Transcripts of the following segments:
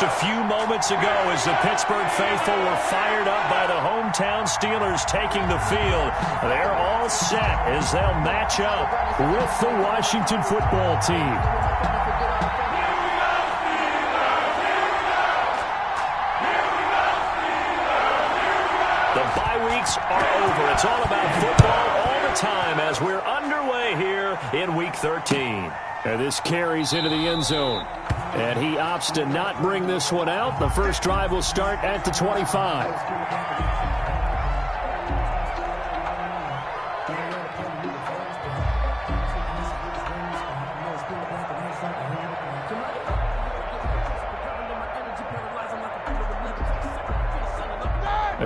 just a few moments ago as the Pittsburgh faithful were fired up by the hometown Steelers taking the field. They're all set as they'll match up with the Washington football team. The bye weeks are over. It's all about football all the time as we're underway here in Week 13. And this carries into the end zone. And he opts to not bring this one out. The first drive will start at the 25.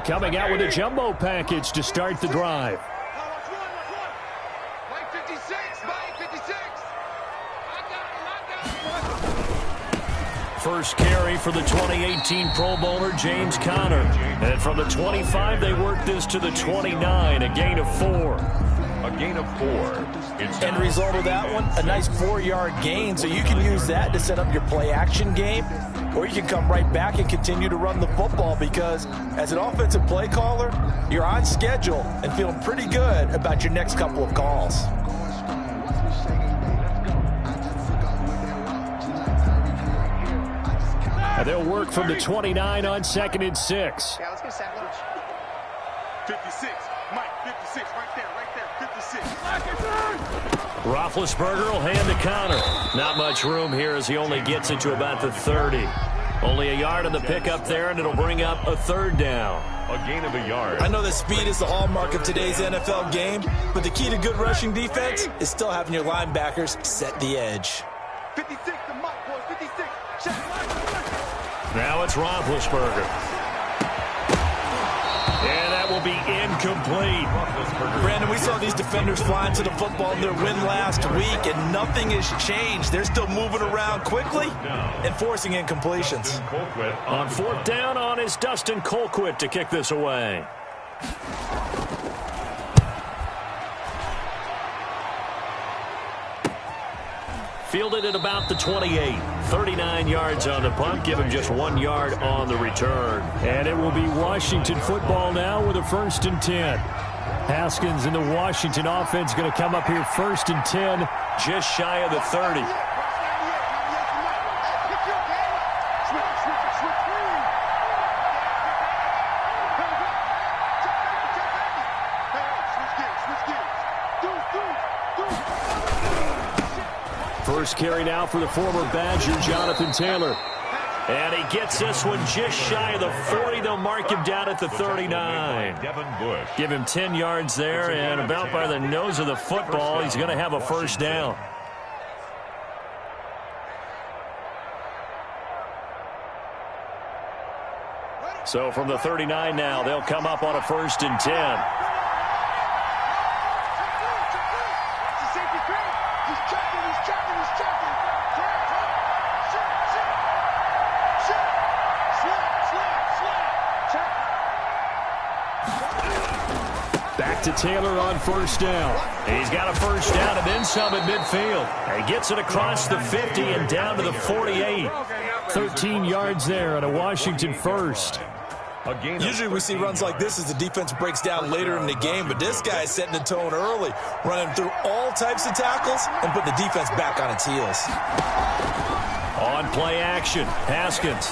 Coming out with a jumbo package to start the drive. First carry for the 2018 Pro Bowler, James Conner. And from the 25, they work this to the 29, a gain of 4. A gain of 4. End result of that one, a nice 4-yard gain. So you can use that to set up your play-action game, or you can come right back and continue to run the football because as an offensive play caller, you're on schedule and feeling pretty good about your next couple of calls. And they'll work from the 29 on 2nd and 6. Yeah, let's get a sandwich. 56. Mike, 56. Right there. 56. Roethlisberger will hand to Conner. Not much room here as he only gets it to about the 30. Only a yard on the pickup there, and it'll bring up a 3rd down. A gain of a yard. I know that speed is the hallmark of today's NFL game, but the key to good rushing defense is still having your linebackers set the edge. 56 to Mike, boys. 56. Check. Now it's Roethlisberger. And that will be incomplete. Brandon, we saw these defenders flying to the football in their win last week, and nothing has changed. They're still moving around quickly and forcing incompletions. On 4th down on is Dustin Colquitt to kick this away. Fielded at about the 28. 39 yards on the punt. Give him just 1 yard on the return. And it will be Washington football now with a 1st and 10. Haskins and the Washington offense going to come up here 1st and 10, just shy of the 30. First carry now for the former Badger, Jonathan Taylor. And he gets this one just shy of the 40. They'll mark him down at the 39. Give him 10 yards there, and about by the nose of the football, he's going to have a 1st down. So from the 39 now, they'll come up on a 1st and 10. To Taylor on 1st down. He's got a 1st down and then some at midfield. He gets it across the 50 and down to the 48. 13 yards there on a Washington 1st. Usually we see runs like this as the defense breaks down later in the game, but this guy is setting the tone early, running through all types of tackles and putting the defense back on its heels. On play action, Haskins.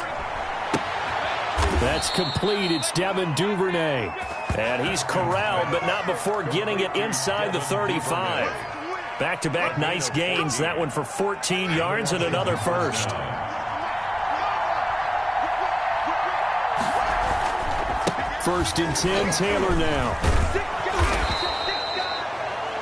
That's complete. It's Devin Duvernay. And he's corralled, but not before getting it inside the 35. Back-to-back nice gains. That one for 14 yards and another 1st. First and 10, Taylor now.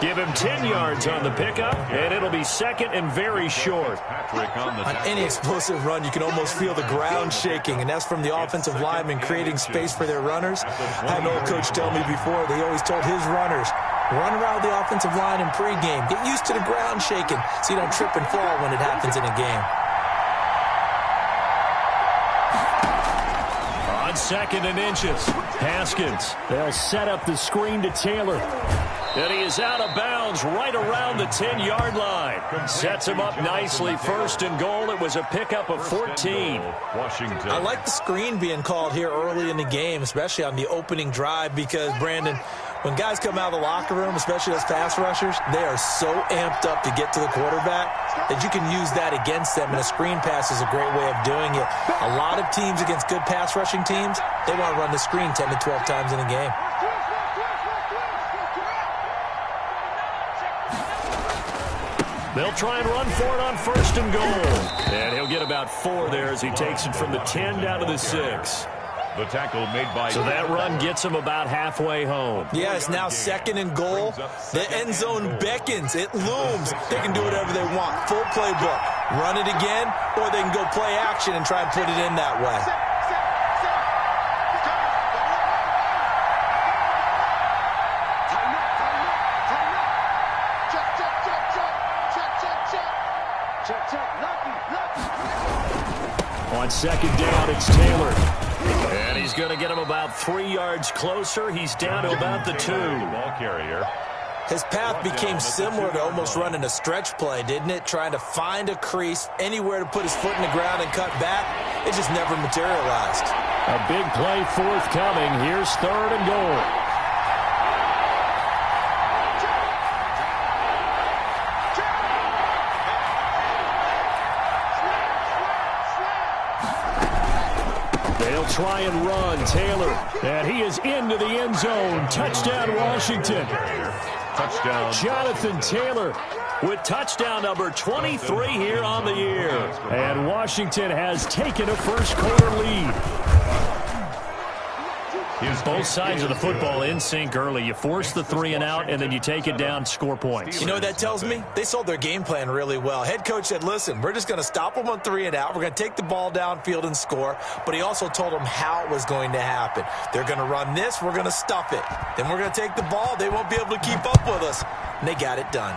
Give him 10 yards on the pickup, and it'll be 2nd and very short. On any explosive run, you can almost feel the ground shaking, and that's from the offensive linemen creating space for their runners. I had an old coach tell me before, they always told his runners, run around the offensive line in pregame. Get used to the ground shaking so you don't trip and fall when it happens in a game. On 2nd and inches, Haskins. They'll set up the screen to Taylor. And he is out of bounds right around the 10-yard line. Sets him up nicely. First and goal. It was a pickup of 14. Washington. I like the screen being called here early in the game, especially on the opening drive, because, Brandon, when guys come out of the locker room, especially those pass rushers, they are so amped up to get to the quarterback that you can use that against them, and a screen pass is a great way of doing it. A lot of teams against good pass rushing teams, they want to run the screen 10 to 12 times in a game. They'll try and run for it on first and goal. And he'll get about 4 there as he takes it from the 10 down to the 6. The tackle made by... So that run gets him about halfway home. Yeah, it's now second and goal. The end zone beckons. It looms. They can do whatever they want. Full playbook. Run it again, or they can go play action and try and put it in that way. On second down, it's Taylor. And he's going to get him about 3 yards closer. He's down to about the 2. Ball carrier. His path became similar to almost running a stretch play, didn't it? Trying to find a crease, anywhere to put his foot in the ground and cut back. It just never materialized. A big play forthcoming. Here's third and goal. They'll try and run. Taylor, and he is into the end zone. Touchdown, Washington. Touchdown. Jonathan Taylor with touchdown number 23 here on the year. And Washington has taken a first-quarter lead. Both sides of the football in sync early. You force the 3 and out, and then you take it down, score points. You know what that tells me? They sold their game plan really well. Head coach said, listen, we're just going to stop them on 3 and out. We're going to take the ball downfield and score. But he also told them how it was going to happen. They're going to run this. We're going to stuff it. Then we're going to take the ball. They won't be able to keep up with us. And they got it done.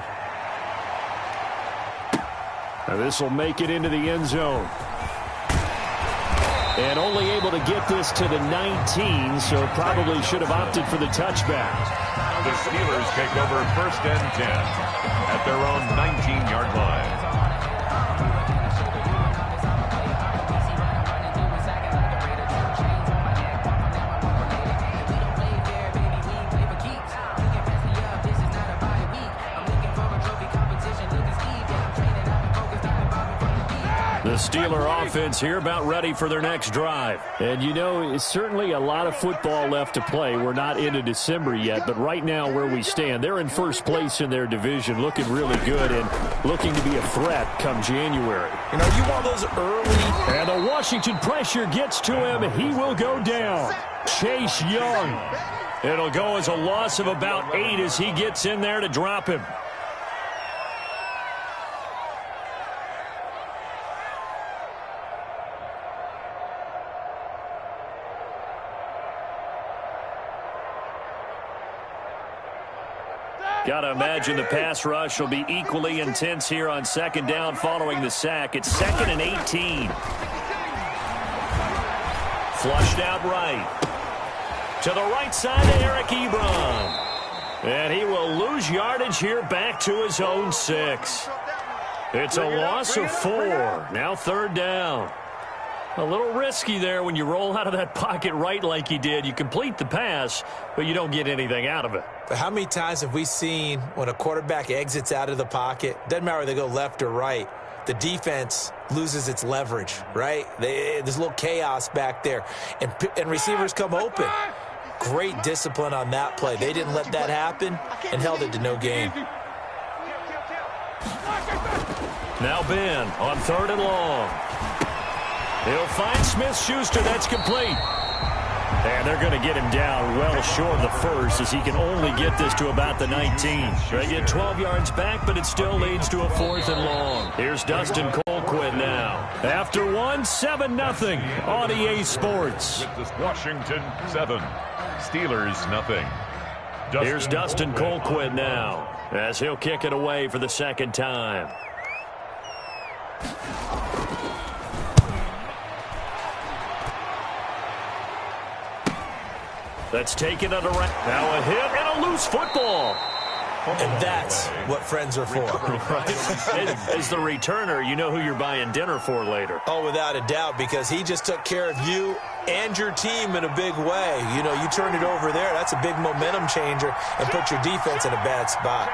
Now this will make it into the end zone. And only able to get this to the 19, so probably should have opted for the touchback. The Steelers take over first and 10 at their own 19-yard line. The Steeler offense here about ready for their next drive. And, you know, it's certainly a lot of football left to play. We're not into December yet, but right now where we stand, they're in first place in their division, looking really good and looking to be a threat come January. You know, you want those early. And the Washington pressure gets to him. He will go down. Chase Young. It'll go as a loss of about 8 as he gets in there to drop him. Got to imagine the pass rush will be equally intense here on second down following the sack. It's 2nd and 18. Flushed out right. To the right side to Eric Ebron. And he will lose yardage here back to his own 6. It's a loss of 4. Now third down. A little risky there when you roll out of that pocket right like he did. You complete the pass, but you don't get anything out of it. But how many times have we seen when a quarterback exits out of the pocket, doesn't matter whether they go left or right, the defense loses its leverage, right? There's a little chaos back there, and receivers come open. Great discipline on that play. They didn't let that happen and held it to no gain. Now Ben on third and long. He'll find Smith-Schuster. That's complete. And they're going to get him down well short of the first as he can only get this to about the 19. They get 12 yards back, but it still leads to a 4th and long. Here's Dustin Colquitt now. After 7-0 on EA Sports. Washington 7, Steelers nothing. Here's Dustin Colquitt now as he'll kick it away for the second time. That's taken it around. Now a hit and a loose football. And that's what friends are for. Right? As the returner, you know who you're buying dinner for later. Oh, without a doubt, because he just took care of you and your team in a big way. You know, you turn it over there, that's a big momentum changer and put your defense in a bad spot.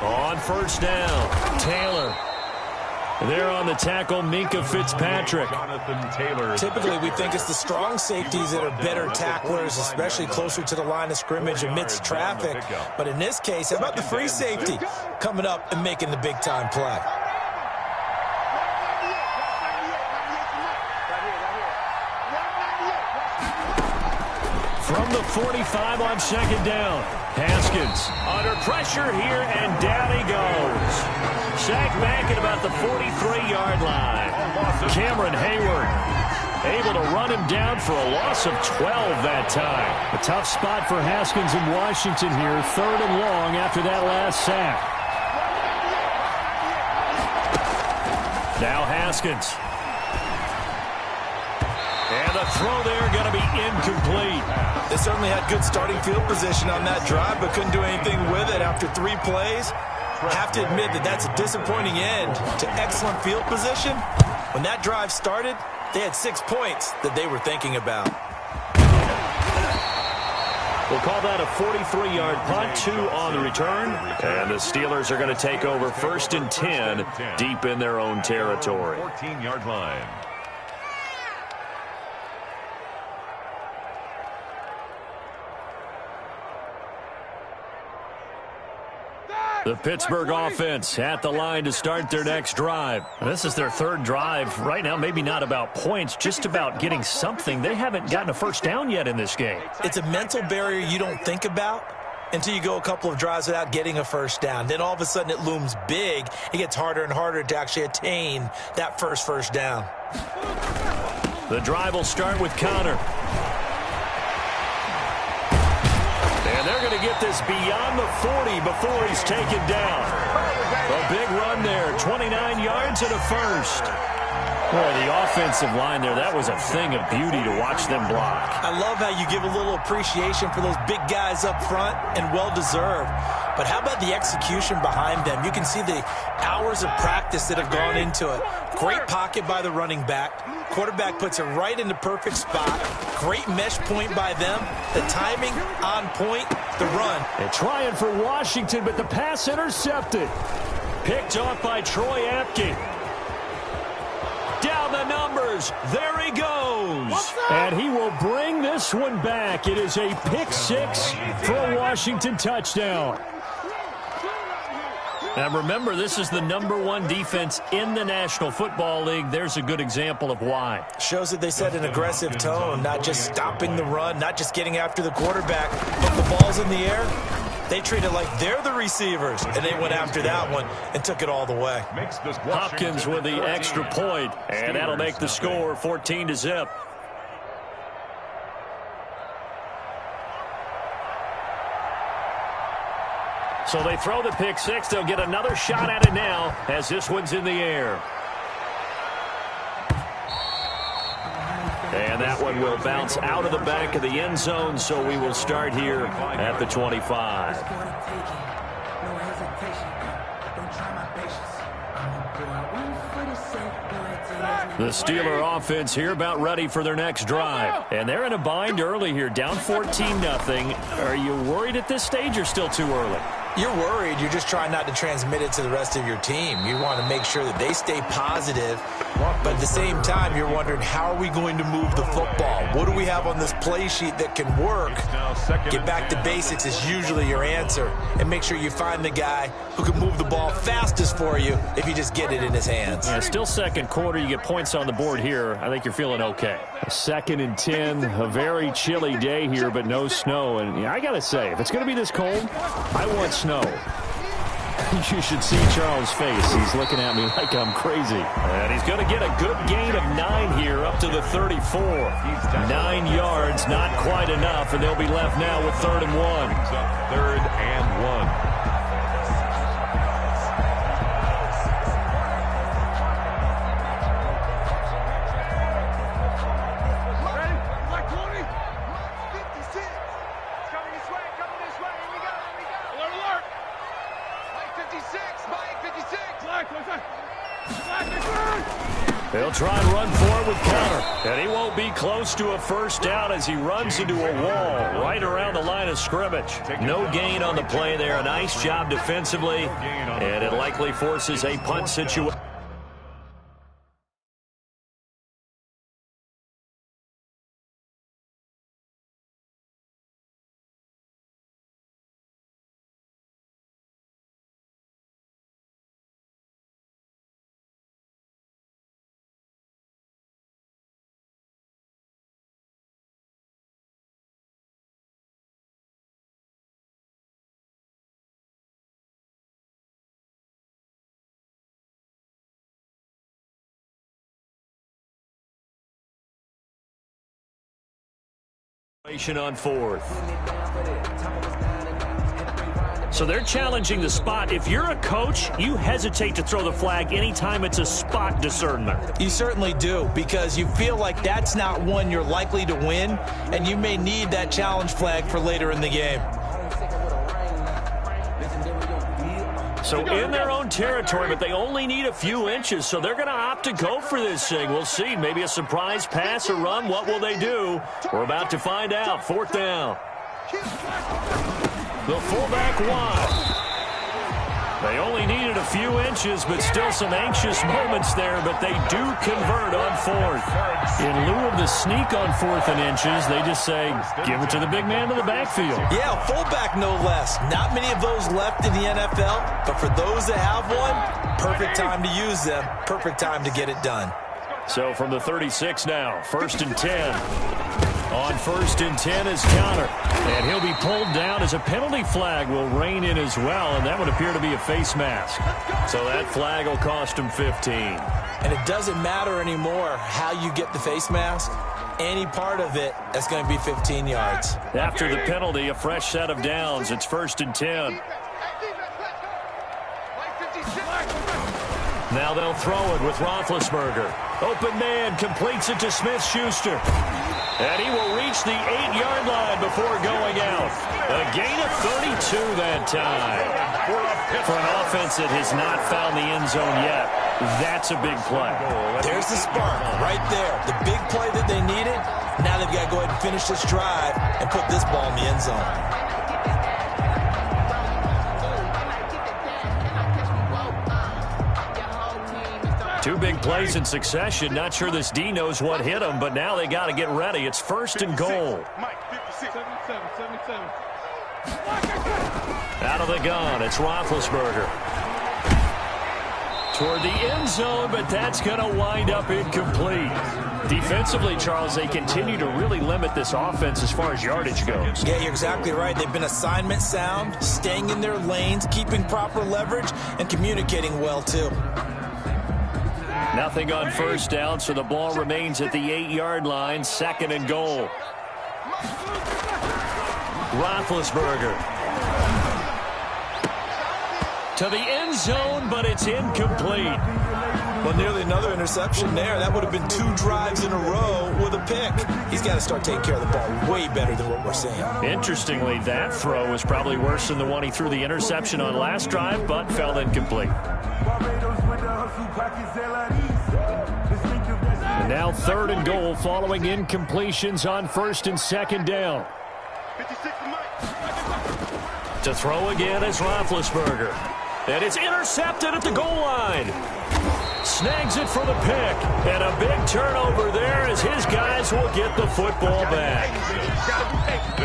On first down, Taylor. There on the tackle, Minka Fitzpatrick. Typically, we think it's the strong safeties that are better tacklers, especially closer to the line of scrimmage amidst traffic. But in this case, how about the free safety coming up and making the big-time play? From the 45 on second down, Haskins under pressure here, and down he goes. Sacked back at about the 43-yard line. Cameron Hayward able to run him down for a loss of 12 that time. A tough spot for Haskins in Washington here, 3rd and long after that last sack. Now Haskins. And the throw there going to be incomplete. They certainly had good starting field position on that drive, but couldn't do anything with it after 3 plays. Have to admit that that's a disappointing end to excellent field position. When that drive started, they had 6 points that they were thinking about. We'll call that a 43-yard punt, 2 on the return. And the Steelers are going to take over 1st and 10 deep in their own territory. 14-yard line. The Pittsburgh offense at the line to start their next drive. This is their 3rd drive. Right now, maybe not about points, just about getting something. They haven't gotten a first down yet in this game. It's a mental barrier you don't think about until you go a couple of drives without getting a first down. Then all of a sudden it looms big. It gets harder and harder to actually attain that first down. The drive will start with Connor. And they're going to get this beyond the 40 before he's taken down. A big run there, 29 yards and a first. Boy, the offensive line there, that was a thing of beauty to watch them block. I love how you give a little appreciation for those big guys up front, and well-deserved. But how about the execution behind them? You can see the hours of practice that have gone into it. Great pocket by the running back. Quarterback puts it right in the perfect spot. Great mesh point by them. The timing on point, the run. And trying for Washington, but the pass intercepted. Picked off by Troy Apke. Down the numbers. There he goes. And he will bring this one back. It is a pick 6 for a Washington touchdown. Now remember, this is the #1 defense in the National Football League. There's a good example of why. Shows that they set an aggressive tone, not just stopping the run, not just getting after the quarterback, but the ball's in the air. They treat it like they're the receivers, and they went after that one and took it all the way. Hopkins with the extra point, and that'll make the score 14-0. So they throw the pick 6. They'll get another shot at it now as this one's in the air. And that one will bounce out of the back of the end zone, so we will start here at the 25. The Steeler offense here about ready for their next drive. And they're in a bind early here, down 14-0. Are you worried at this stage or still too early? You're worried. You're just trying not to transmit it to the rest of your team. You want to make sure that they stay positive, but at the same time, you're wondering, how are we going to move the football? What do we have on this play sheet that can work? Get back to basics is usually your answer, and make sure you find the guy who can move the ball fastest for you if you just get it in his hands. Yeah, still second quarter. You get points on the board here. I think you're feeling okay. 2nd and 10, a very chilly day here, but no snow. And yeah, I got to say, if it's going to be this cold, I want snow. You should see Charles' face. He's looking at me like I'm crazy. And he's going to get a good gain of 9 here up to the 34. 9 yards, not quite enough, and they'll be left now with 3rd and 1. 3rd and 1. He'll try and run forward with counter. And he won't be close to a first down as he runs into a wall right around the line of scrimmage. No gain on the play there. A nice job defensively. And it likely forces a punt situation. On fourth. So they're challenging the spot. If you're a coach, you hesitate to throw the flag anytime it's a spot discernment. You certainly do, because you feel like that's not one you're likely to win, and you may need that challenge flag for later in the game. So in their own territory, but they only need a few inches, so they're going to opt to go for this thing. We'll see. Maybe a surprise pass or run. What will they do? We're about to find out. Fourth down. The fullback wide. They only needed a few inches, but still some anxious moments there, but they do convert on fourth. In lieu of the sneak on fourth and inches, they just say, give it to the big man in the backfield. Yeah, fullback no less. Not many of those left in the NFL, but for those that have one, perfect time to use them, perfect time to get it done. So from the 36 now, 1st and 10. On 1st and 10 is counter. And he'll be pulled down as a penalty flag will rein in as well, and that would appear to be a face mask. So that flag will cost him 15. And it doesn't matter anymore how you get the face mask. Any part of it, that's going to be 15 yards. After the penalty, a fresh set of downs. It's 1st and 10. Now they'll throw it with Roethlisberger. Open man completes it to Smith-Schuster. And he will reach the 8-yard line before going out. A gain of 32 that time. For an offense that has not found the end zone yet, that's a big play. There's the spark right there. The big play that they needed. Now they've got to go ahead and finish this drive and put this ball in the end zone. Two big plays in succession. Not sure this D knows what hit him, but now they got to get ready. It's 1st and goal. Out of the gun, it's Roethlisberger. Toward the end zone, but that's going to wind up incomplete. Defensively, Charles, they continue to really limit this offense as far as yardage goes. Yeah, you're exactly right. They've been assignment sound, staying in their lanes, keeping proper leverage, and communicating well, too. Nothing on first down, so the ball remains at the 8-yard line, 2nd and goal. Roethlisberger. To the end zone, but it's incomplete. Well, nearly another interception there. That would have been 2 drives in a row with a pick. He's got to start taking care of the ball way better than what we're seeing. Interestingly, that throw was probably worse than the one he threw the interception on last drive, but fell incomplete. And now 3rd and goal following incompletions on 1st and 2nd down. To throw again is Roethlisberger. And it's intercepted at the goal line. Snags it for the pick. And a big turnover there as his guys will get the football back.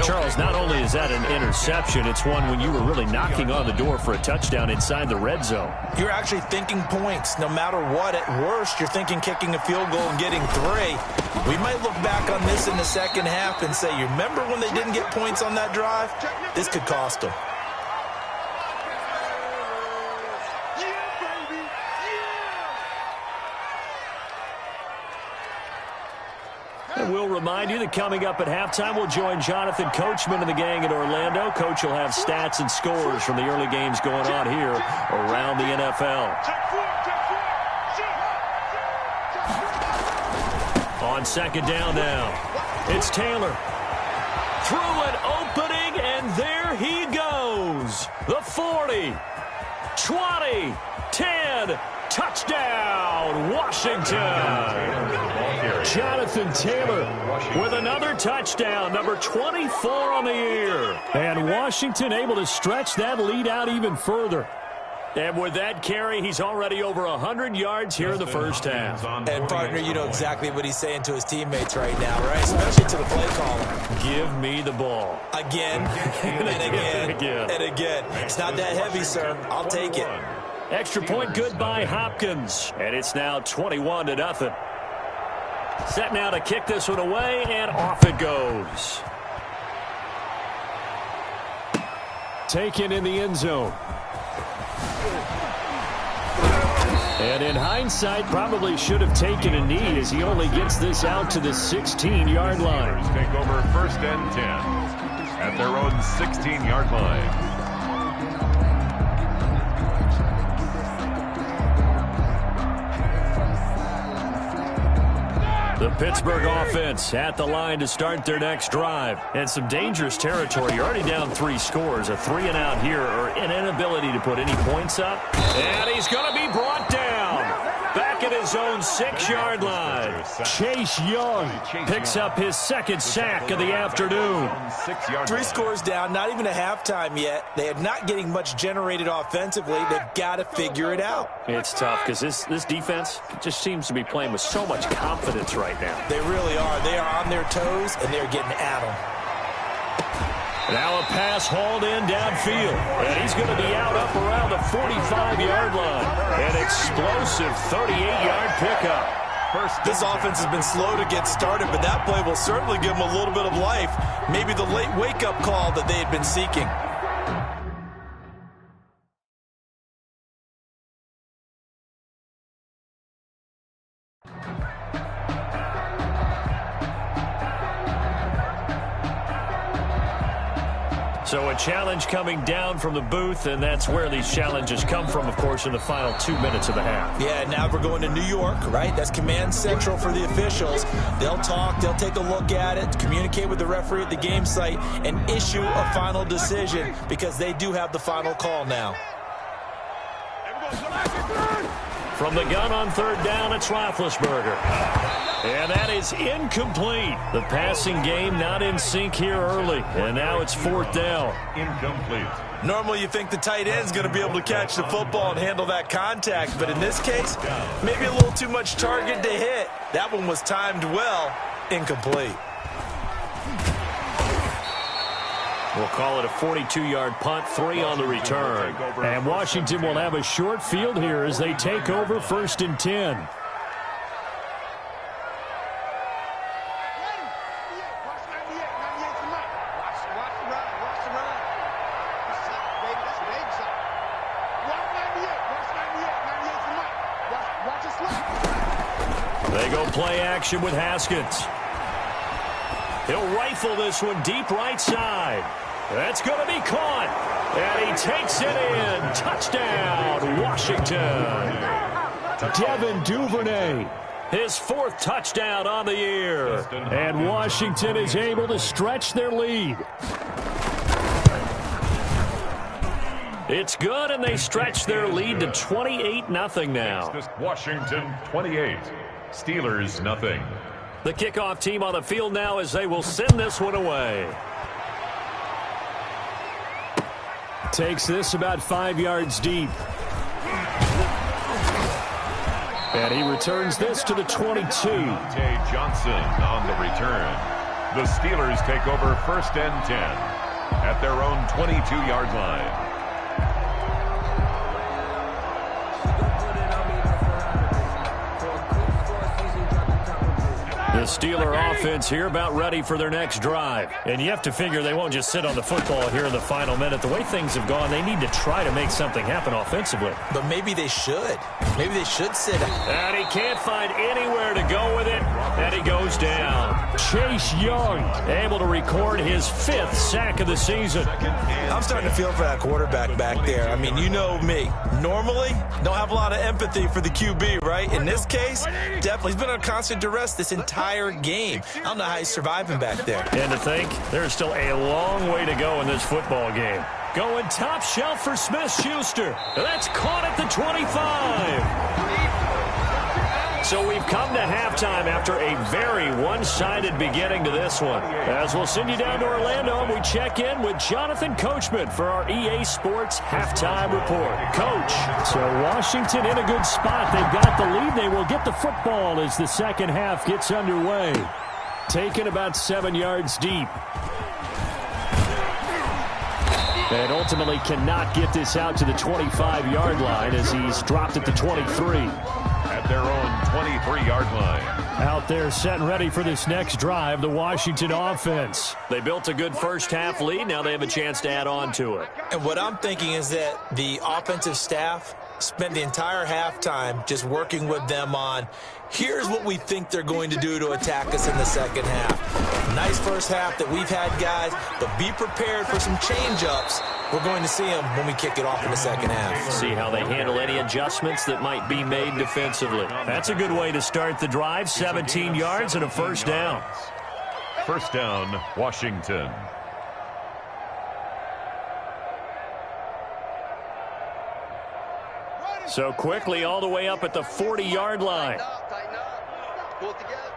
Charles, not only is that an interception, it's one when you were really knocking on the door for a touchdown inside the red zone. You're actually thinking points. No matter what, at worst, you're thinking kicking a field goal and getting 3. We might look back on this in the second half and say, you remember when they didn't get points on that drive? This could cost them. And we'll remind you that coming up at halftime, we'll join Jonathan Coachman and the gang in Orlando. Coach will have stats and scores from the early games going on here around the NFL. On 2nd down now, it's Taylor. Through an opening, and there he goes. The 40, 20, 10, Touchdown, Washington. Jonathan Taylor with another touchdown, number 24 on the year. And Washington able to stretch that lead out even further. And with that carry, he's already over 100 yards here in the first half. And, partner, you know exactly what he's saying to his teammates right now, right? Especially to the play caller. Give me the ball. Again, and again, and again. It's not that heavy, sir. I'll take it. Extra point good by Hopkins. And it's now 21-0. Set now to kick this one away, and off it goes. Taken in the end zone. And in hindsight, probably should have taken a knee as he only gets this out to the 16-yard line. Take over first and 10 at their own 16-yard line. The Pittsburgh offense at the line to start their next drive. And some dangerous territory. You're already down 3 scores. A 3-and-out here, or an inability to put any points up. And he's going to be brought down. Back at his own 6-yard line. Chase Young picks up his second sack of the afternoon. 3 scores down, not even a halftime yet. They are not getting much generated offensively. They've got to figure it out. It's tough because this defense just seems to be playing with so much confidence right now. They really are. They are on their toes, and they're getting at them. Now a pass hauled in downfield. And he's going to be out up around the 45-yard line. An explosive 38-yard pickup. This offense has been slow to get started, but that play will certainly give them a little bit of life. Maybe the late wake-up call that they had been seeking. So a challenge coming down from the booth, and that's where these challenges come from, of course, in the final 2 minutes of the half. Yeah, now we're going to New York, right? That's command central for the officials. They'll talk, they'll take a look at it, communicate with the referee at the game site, and issue a final decision because they do have the final call now. From the gun on third down, it's Roethlisberger. And that is incomplete. The passing game not in sync here early. And now it's fourth down. Incomplete. Normally you think the tight end's going to be able to catch the football and handle that contact. But in this case, maybe a little too much target to hit. That one was timed well. Incomplete. We'll call it a 42-yard punt, 3 on the return. And Washington will have a short field here as they take over first and 10. They go play action with Haskins. He'll rifle this one deep right side. That's going to be caught. And he takes it in. Touchdown, Washington. Devin Duvernay, his 4th touchdown on the year. And Washington is able to stretch their lead. It's good, and they stretch their lead to 28-0 now. Washington 28, Steelers nothing. The kickoff team on the field now as they will send this one away. Takes this about 5 yards deep. And he returns this to the 22. Tay Johnson on the return. The Steelers take over first and 10 at their own 22-yard line. The Steeler offense here about ready for their next drive. And you have to figure they won't just sit on the football here in the final minute. The way things have gone, they need to try to make something happen offensively. But maybe they should. Maybe they should sit out. And he can't find anywhere to go with it. And he goes down. Chase Young able to record his 5th sack of the season. I'm starting to feel for that quarterback back there. I mean, you know me. Normally, don't have a lot of empathy for the QB, right? In this case, definitely. He's been on constant duress this entire game. I don't know how he's surviving back there. And to think, there's still a long way to go in this football game. Going top shelf for Smith-Schuster. That's caught at the 25. So we've come to halftime after a very one-sided beginning to this one. As we'll send you down to Orlando, and we check in with Jonathan Coachman for our EA Sports Halftime Report. Coach. So Washington in a good spot. They've got the lead. They will get the football as the second half gets underway. Taken about 7 yards deep. And ultimately cannot get this out to the 25-yard line as he's dropped at the 23. At their own 23-yard line. Out there set and ready for this next drive, the Washington offense. They built a good first-half lead. Now they have a chance to add on to it. And what I'm thinking is that the offensive staff spent the entire halftime just working with them on, here's what we think they're going to do to attack us in the second half. Nice first half that we've had, guys, but be prepared for some change-ups. We're going to see them when we kick it off in the second half. See how they handle any adjustments that might be made defensively. That's a good way to start the drive. 17 yards and a first down. First down, Washington. So quickly all the way up at the 40-yard line. Tighten up. Pull it together.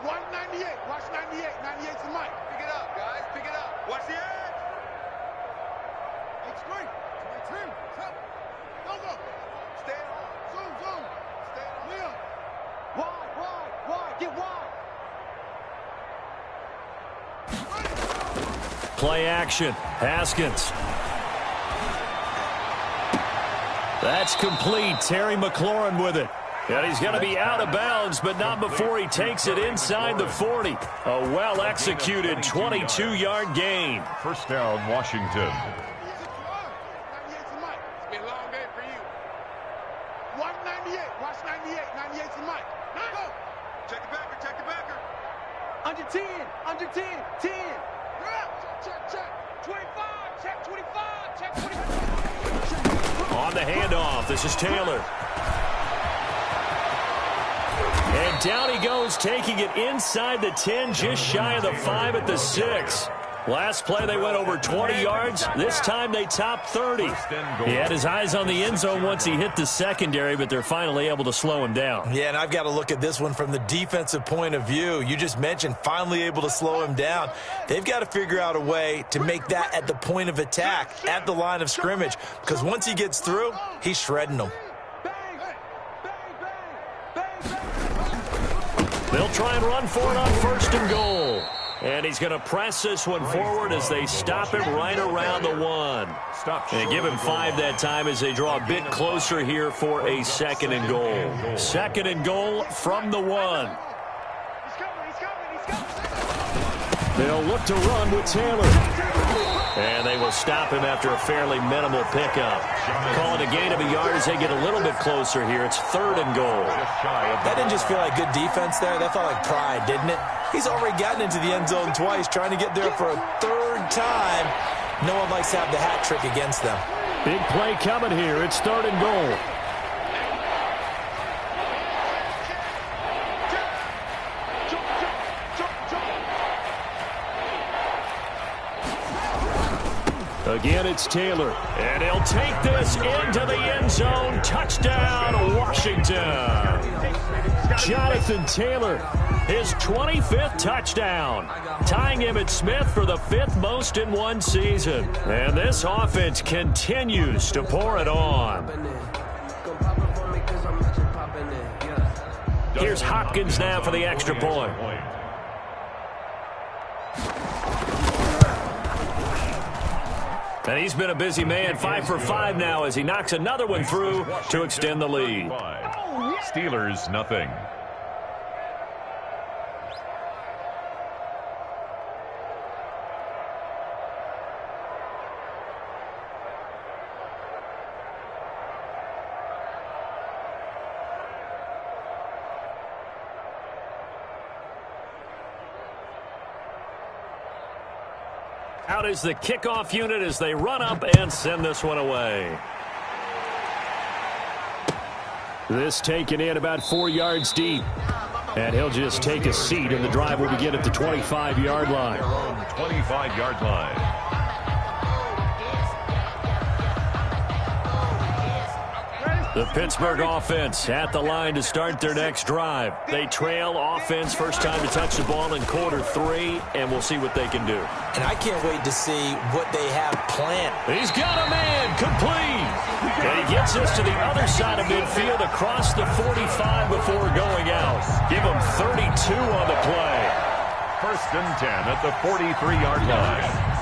Watch 98. Watch 98. 98's the mic. Pick it up, guys. Pick it up. Watch the edge. It's great. Go. Stay on. Zoom. Stay on. Liam. Wide. Get wide. Play action. Haskins. That's complete. Terry McLaurin with it. And he's going to be out of bounds, but not before he takes it inside the 40. A well-executed 22-yard gain. First down, Washington. 98's the mic. It's been a long day for you. Watch 98. Watch 98. 98's the mic. Go. Check the backer. Under 10. 10. Check. 25. Check 25. Check 25. On the handoff, this is Taylor. And down he goes, taking it inside the 10, just shy of the 5 at the 6. Last play, they went over 20 yards. This time, they topped 30. He had his eyes on the end zone once he hit the secondary, but they're finally able to slow him down. Yeah, and I've got to look at this one from the defensive point of view. You just mentioned finally able to slow him down. They've got to figure out a way to make that at the point of attack, at the line of scrimmage, because once he gets through, he's shredding them. They'll try and run for it on first and goal. And he's going to press this one forward as they stop him right around the 1. And give him 5 that time as they draw a bit closer here for a second and goal. Second and goal from the 1. They'll look to run with Taylor. And they will stop him after a fairly minimal pickup. Call it a gain of a yard as they get a little bit closer here. It's third and goal. That didn't just feel like good defense there. That felt like pride, didn't it? He's already gotten into the end zone twice, trying to get there for a third time. No one likes to have the hat trick against them. Big play coming here. It's third and goal. Again, it's Taylor. And he'll take this into the end zone. Touchdown, Washington. Jonathan Taylor, his 25th touchdown, tying Emmitt Smith for the 5th most in one season. And this offense continues to pour it on. Here's Hopkins now for the extra point. And he's been a busy man, 5 for 5 now as he knocks another one through to extend the lead. Steelers, nothing. Out is the kickoff unit as they run up and send this one away. This taken in about 4 yards deep. And he'll just take a seat, and the drive will begin at the 25-yard line. 25-yard line. The Pittsburgh offense at the line to start their next drive. They trail offense, first time to touch the ball in quarter 3, and we'll see what they can do. And I can't wait to see what they have planned. He's got a man, complete. And he gets us to the other side of midfield across the 45 before going out. Give him 32 on the play. First and 10 at the 43-yard line.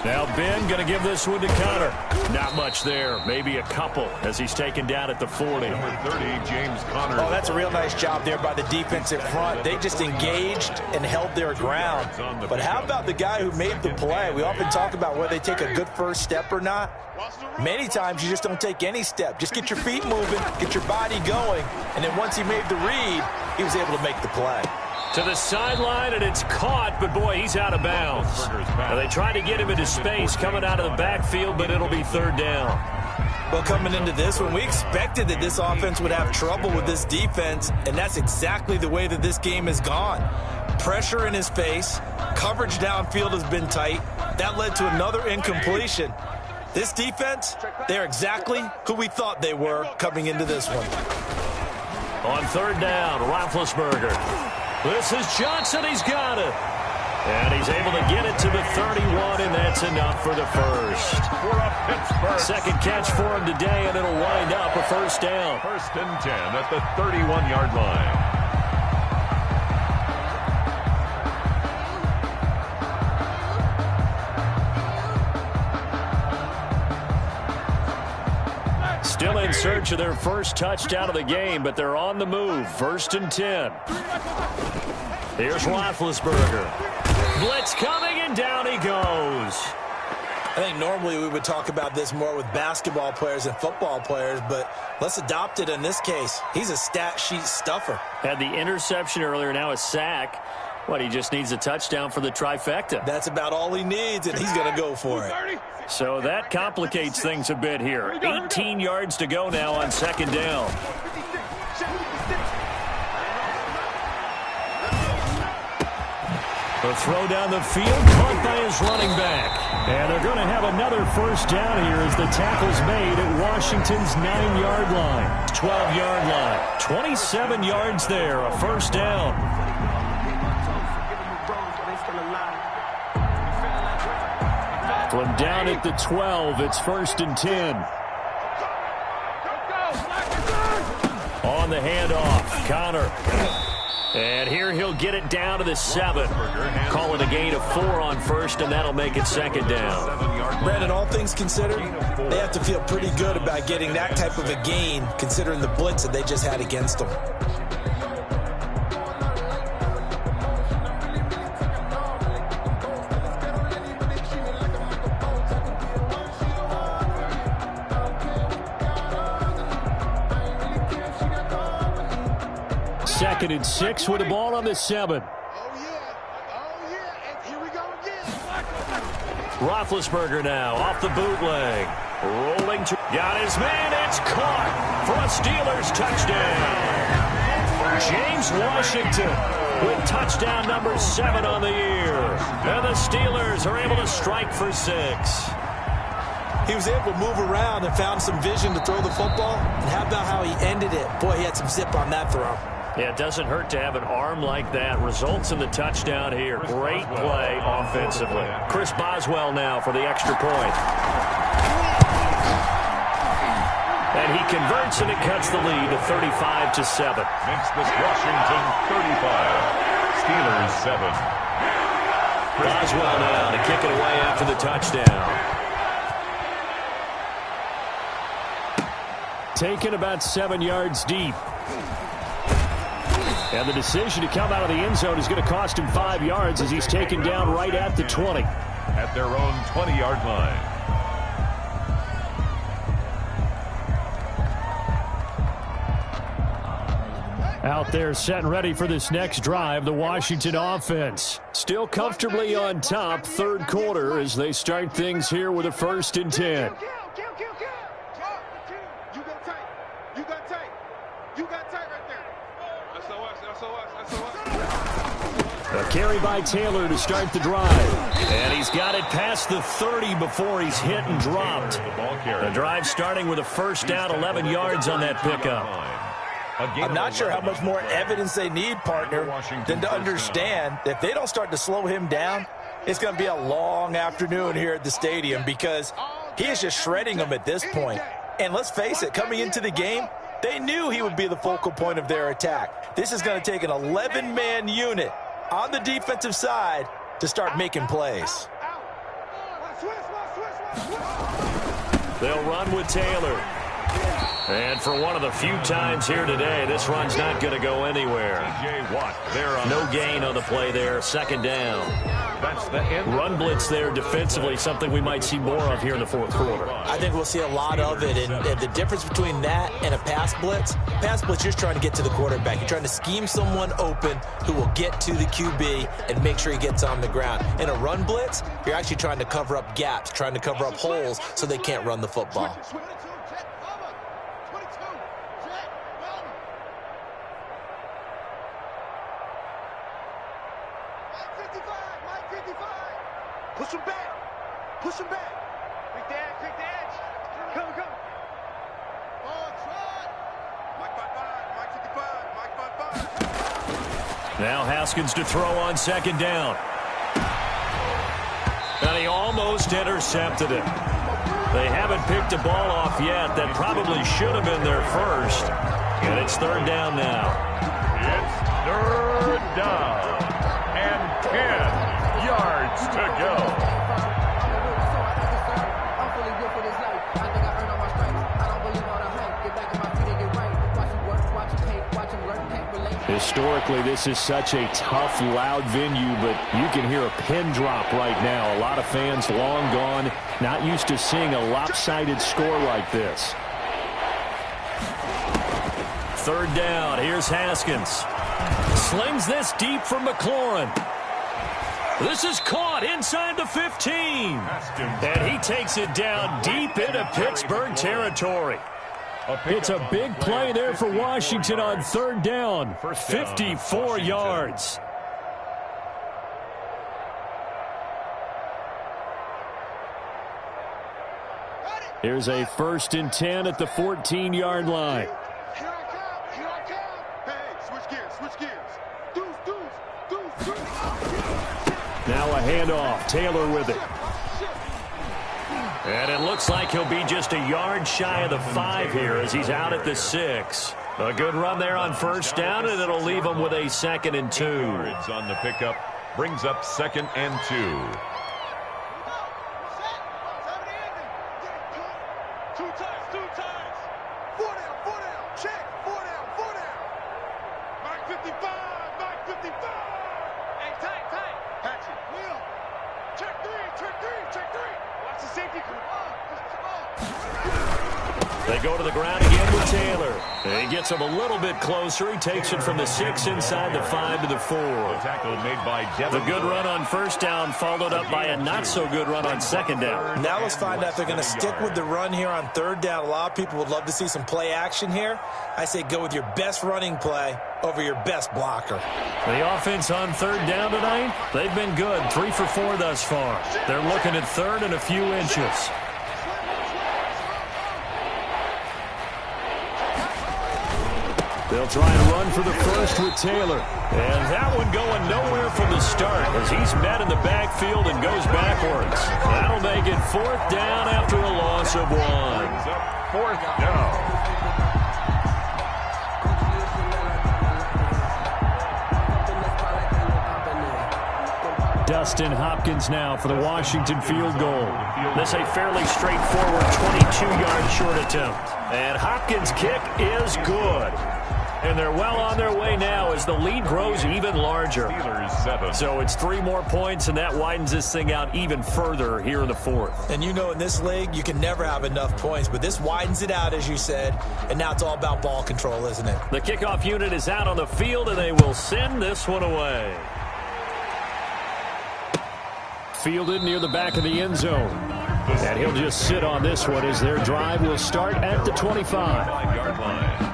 Now Ben going to give this one to Connor. Not much there. Maybe a couple as he's taken down at the 40. Number 30, James Conner. Oh, that's a real nice job there by the defensive front. They just engaged and held their ground. But how about the guy who made the play? We often talk about whether they take a good first step or not. Many times you just don't take any step. Just get your feet moving, get your body going, and then once he made the read, he was able to make the play. To the sideline, and it's caught, but boy, he's out of bounds. Now they tried to get him into space coming out of the backfield, but it'll be third down. Well, coming into this one, we expected that this offense would have trouble with this defense, and that's exactly the way that this game has gone. Pressure in his face, coverage downfield has been tight. That led to another incompletion. This defense, they're exactly who we thought they were coming into this one. On third down, Roethlisberger. This is Johnson. He's got it. And he's able to get it to the 31, and that's enough for the first. Second catch for him today, and it'll wind up a first down. First and 10 at the 31-yard line. Still in search of their first touchdown of the game, but they're on the move. First and 10. Here's Roethlisberger. Blitz coming, and down he goes. I think normally we would talk about this more with basketball players and football players, but let's adopt it in this case. He's a stat sheet stuffer. Had the interception earlier, now a sack. What, he just needs a touchdown for the trifecta. That's about all he needs, and he's going to go for it. So that complicates things a bit here. 18 yards to go now on second down. The throw down the field, caught by his running back. And they're going to have another first down here as the tackle's made at Washington's 9-yard line. 12-yard line. 27 yards there, a first down. From down at the 12, it's first and 10. On the handoff, Connor. And here he'll get it down to the 7. Call it a gain of 4 on first, and that'll make it second down. Brandon, all things considered, they have to feel pretty good about getting that type of a gain, considering the blitz that they just had against them. Second and 6 with the ball on the 7. And here we go again. Roethlisberger now off the bootleg. Rolling to... Got his man. It's caught for a Steelers touchdown. James Washington with touchdown number 7 on the year. And the Steelers are able to strike for 6. He was able to move around and found some vision to throw the football. And how about how he ended it? Boy, he had some zip on that throw. Yeah, it doesn't hurt to have an arm like that. Results in the touchdown here. Great play offensively. Chris Boswell now for the extra point. And he converts, and it cuts the lead to 35-7. Makes this Washington 35. Steelers 7. Boswell now to kick it away after the touchdown. Taken about 7 yards deep. And the decision to come out of the end zone is going to cost him 5 yards as he's taken down right at the 20. At their own 20-yard line. Out there set and ready for this next drive, the Washington offense. Still comfortably on top, third quarter, as they start things here with a first and 10. A carry by Taylor to start the drive. And he's got it past the 30 before he's hit and dropped. The drive starting with a first down, 11 yards on that pickup. I'm not sure how much more evidence they need, partner, than to understand that if they don't start to slow him down, it's going to be a long afternoon here at the stadium because he is just shredding them at this point. And let's face it, coming into the game, they knew he would be the focal point of their attack. This is going to take an 11-man unit on the defensive side to start making plays. They'll run with Taylor. And for one of the few times here today, this run's not going to go anywhere. No gain on the play there. Second down. That's the end. Run blitz there defensively, something we might see more of here in the fourth quarter. I think we'll see a lot of it. And the difference between that and a pass blitz, you're just trying to get to the quarterback. You're trying to scheme someone open who will get to the QB and make sure he gets on the ground. In a run blitz, you're actually trying to cover up gaps, trying to cover up holes so they can't run the football. Push him back. Push him back. Quick the edge. Quick the edge. Come. Oh, try. Mike by 5. Mike 55. Now Haskins to throw on second down. And he almost intercepted it. They haven't picked a ball off yet. That probably should have been their first. And it's third down now. It's third down. And 10 yards to go. Historically, this is such a tough, loud venue, but you can hear a pin drop right now. A lot of fans long gone, not used to seeing a lopsided score like this. Third down, here's Haskins. Slings this deep from McLaurin. This is caught inside the 15. And he takes it down deep into Pittsburgh territory. It's a big play there for Washington on third down. 54 yards. Here's a 1st and 10 at the 14-yard line. Here I come. Hey, switch gears. Deuce. Now a handoff. Taylor with it. And it looks like he'll be just a yard shy of the 5 here as he's out at the 6. A good run there on first down, and it'll leave him with a 2nd and 2. Yards on the pickup brings up 2nd and 2. 2 times. 4 down. Check. 4 down. Mike 55. Hey, tight. Hatchet. Will. Check 3. Watch the safety come. They go to the ground again with Taylor. He gets him a little bit closer. He takes it from the 6 inside the 5 to the 4. Tackle made by Devin. The good run on first down followed up by a not-so-good run on second down. Now let's find out if they're going to stick with the run here on third down. A lot of people would love to see some play action here. I say go with your best running play over your best blocker. The offense on third down tonight, they've been good. 3 for 4 thus far. They're looking at third and a few inches. They'll try and run for the first with Taylor. And that one going nowhere from the start as he's met in the backfield and goes backwards. That'll make it 4th down after a loss of 1. 4th down. Dustin Hopkins now for the Washington field goal. This a fairly straightforward 22-yard short attempt. And Hopkins' kick is good. And they're well on their way now as the lead grows even larger. So it's 3 more points, and that widens this thing out even further here in the 4th. And you know in this league, you can never have enough points, but this widens it out, as you said, and now it's all about ball control, isn't it? The kickoff unit is out on the field, and they will send this one away. Fielded near the back of the end zone. And he'll just sit on this one as their drive will start at the 25-yard line.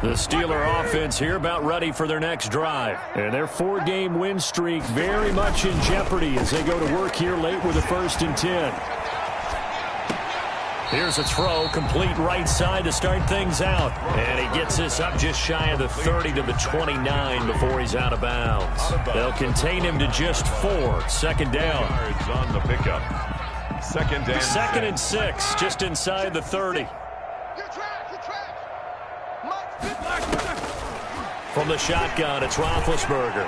The Steeler offense here about ready for their next drive. And their 4-game win streak very much in jeopardy as they go to work here late with a 1st and 10. Here's a throw, complete right side to start things out. And he gets this up just shy of the 30 to the 29 before he's out of bounds. They'll contain him to just 4. 2nd down. Yards on the pickup. 2nd and 6, just inside the 30. From the shotgun, it's Roethlisberger.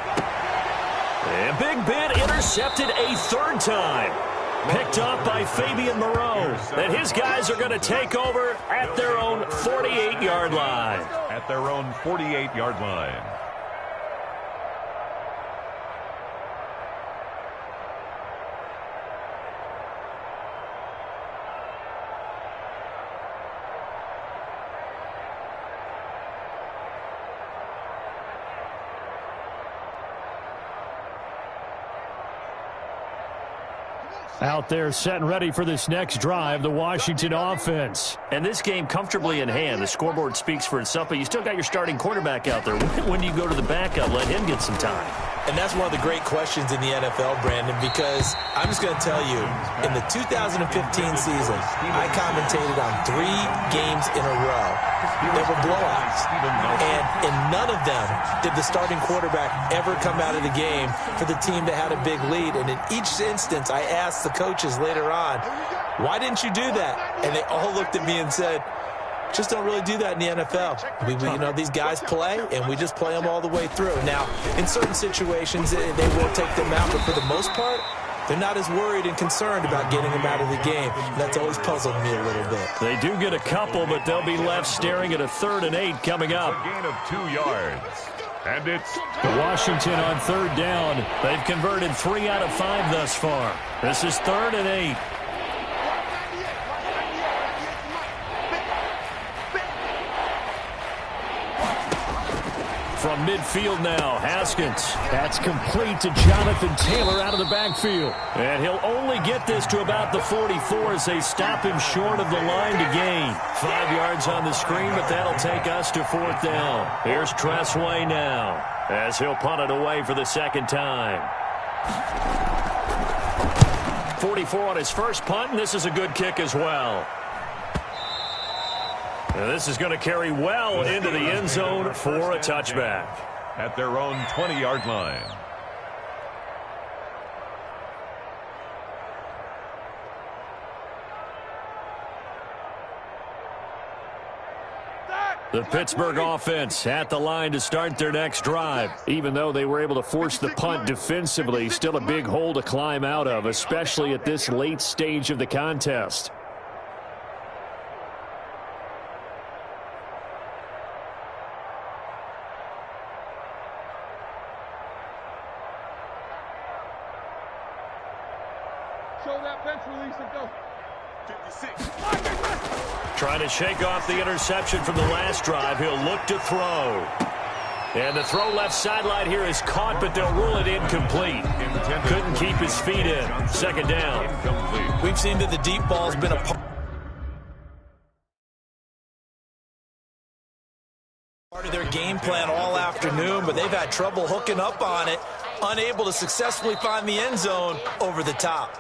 And Big Ben intercepted a 3rd time. Picked up by Fabian Moreau. And his guys are going to take over at their own 48-yard line. At their own 48-yard line. Out there set and ready for this next drive, the Washington offense. And this game comfortably in hand. The scoreboard speaks for itself, but you still got your starting quarterback out there. When do you go to the backup? Let him get some time. And that's one of the great questions in the NFL, Brandon, because I'm just going to tell you, in the 2015 season, I commentated on 3 games in a row. They were blowouts. And in none of them did the starting quarterback ever come out of the game for the team that had a big lead. And in each instance, I asked the coaches later on, why didn't you do that? And they all looked at me and said, just don't really do that in the NFL. These guys play, and we just play them all the way through. Now, in certain situations, they will take them out, but for the most part, they're not as worried and concerned about getting them out of the game. That's always puzzled me a little bit. They do get a couple, but they'll be left staring at a 3rd and 8 coming up. A gain of 2 yards. And it's Washington on 3rd down. They've converted 3 out of 5 thus far. This is 3rd and 8. From midfield now, Haskins. That's complete to Jonathan Taylor out of the backfield. And he'll only get this to about the 44 as they stop him short of the line to gain. 5 yards on the screen, but that'll take us to 4th down. Here's Tressway now as he'll punt it away for the 2nd time. 44 on his first punt, and this is a good kick as well. And this is going to carry well into the end zone for a touchback. At their own 20-yard line. The Pittsburgh offense at the line to start their next drive. Even though they were able to force the punt defensively, still a big hole to climb out of, especially at this late stage of the contest. Trying to shake off the interception from the last drive. He'll look to throw. And the throw left sideline here is caught, but they'll rule it incomplete. Couldn't keep his feet in. 2nd down. We've seen that the deep ball's been a part of their game plan all afternoon, but they've had trouble hooking up on it, unable to successfully find the end zone over the top.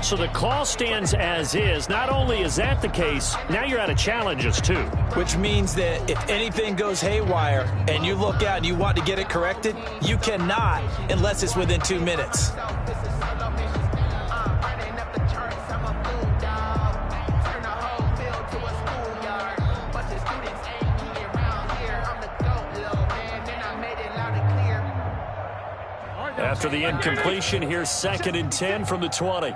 So the call stands as is. Not only is that the case, now you're out of challenges too. Which means that if anything goes haywire and you look out and you want to get it corrected, you cannot unless it's within 2 minutes. After the incompletion, here's 2nd and 10 from the 20.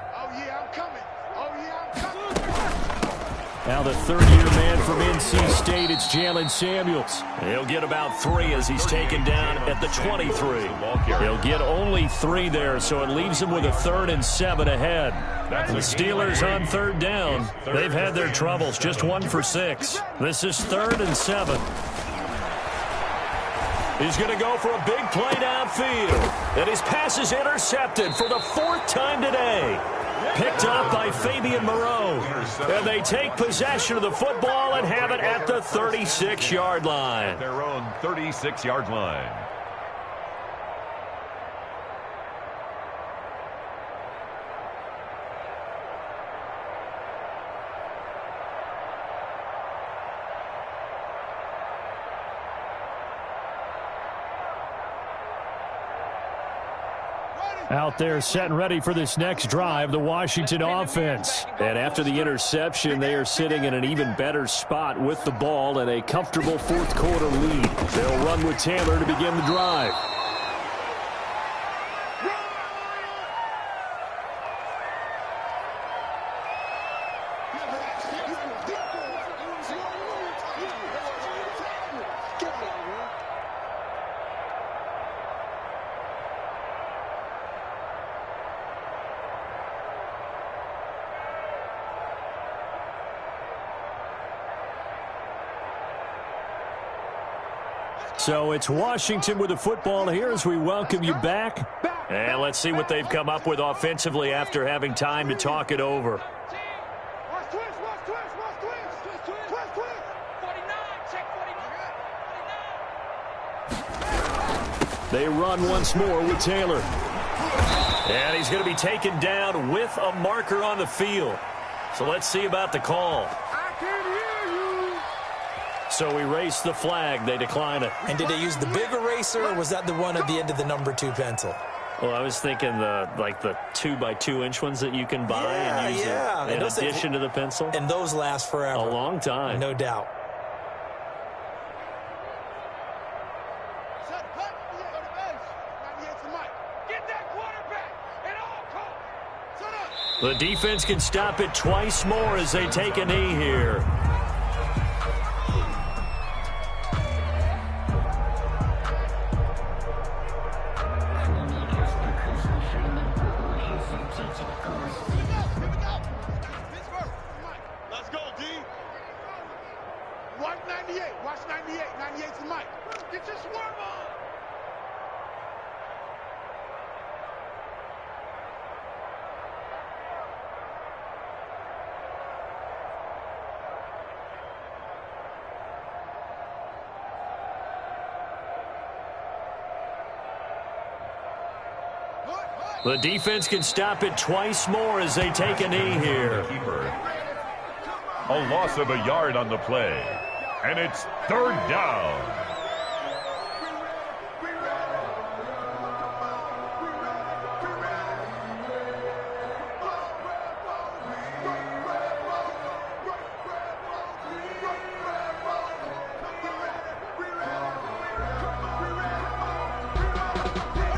Now the 3rd-year man from NC State, it's Jalen Samuels. He'll get about 3 as he's taken down at the 23. He'll get only 3 there, so it leaves him with a 3rd and 7 ahead. The Steelers on 3rd down. They've had their troubles, just 1 for 6. This is 3rd and 7. He's going to go for a big play downfield. And his pass is intercepted for the fourth time today. Picked up by Fabian Moreau. And they take possession of the football and have it at the 36-yard line. Their own 36-yard line. Out there set and ready for this next drive, the Washington offense. And after the interception, they are sitting in an even better spot with the ball and a comfortable fourth quarter lead. They'll run with Taylor to begin the drive. So it's Washington with the football here as we welcome you back. And let's see what they've come up with offensively after having time to talk it over. They run once more with Taylor. And he's going to be taken down with a marker on the field. So let's see about the call. So we race the flag. They decline it. And did they use the big eraser, or was that the one at the end of the number 2 pencil? Well, I was thinking the 2x2-inch ones that you can buy and use in addition to the pencil. And those last forever. A long time. No doubt. The defense can stop it twice more as they take a knee here. Let's go, D. Watch 98. Watch 98. 98's the mic. Get your swerve on. The defense can stop it twice more as they take a knee here. A loss of a yard on the play. And it's third down.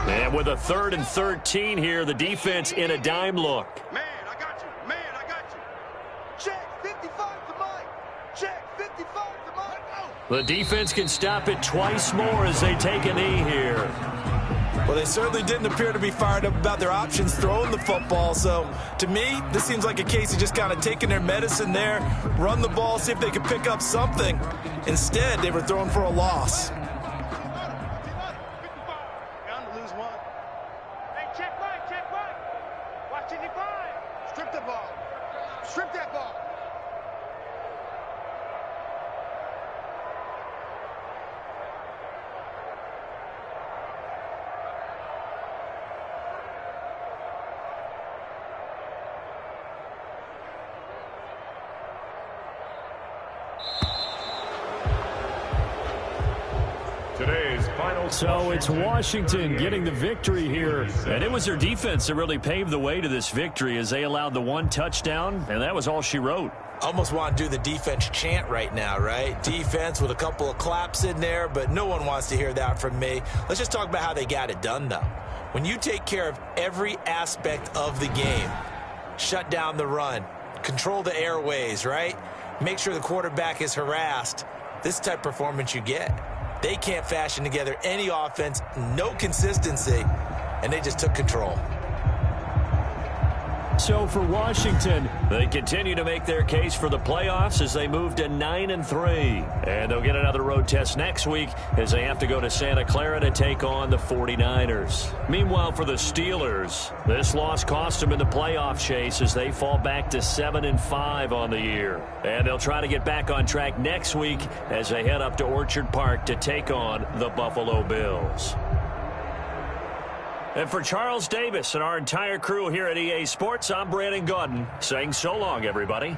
And with a 3rd and 13 here, the defense in a dime look. Man, I got you. Man, I got you. Check 55 to Mike. Check 55 to Mike. The defense can stop it twice more as they take a knee here. Well, they certainly didn't appear to be fired up about their options throwing the football. So, to me, this seems like a case of just kind of taking their medicine there, run the ball, see if they could pick up something. Instead, they were throwing for a loss. Strip the ball. Strip that ball. Today's final. So it's Washington getting the victory here. And it was their defense that really paved the way to this victory as they allowed the 1 touchdown, and that was all she wrote. Almost want to do the defense chant right now, right? Defense with a couple of claps in there, but no one wants to hear that from me. Let's just talk about how they got it done, though. When you take care of every aspect of the game, shut down the run, control the airways, right? Make sure the quarterback is harassed. This type of performance you get. They can't fashion together any offense, no consistency, and they just took control. So for Washington, they continue to make their case for the playoffs as they move to 9-3. And they'll get another road test next week as they have to go to Santa Clara to take on the 49ers. Meanwhile, for the Steelers, this loss cost them in the playoff chase as they fall back to 7-5 on the year. And they'll try to get back on track next week as they head up to Orchard Park to take on the Buffalo Bills. And for Charles Davis and our entire crew here at EA Sports, I'm Brandon Gaudin saying so long, everybody.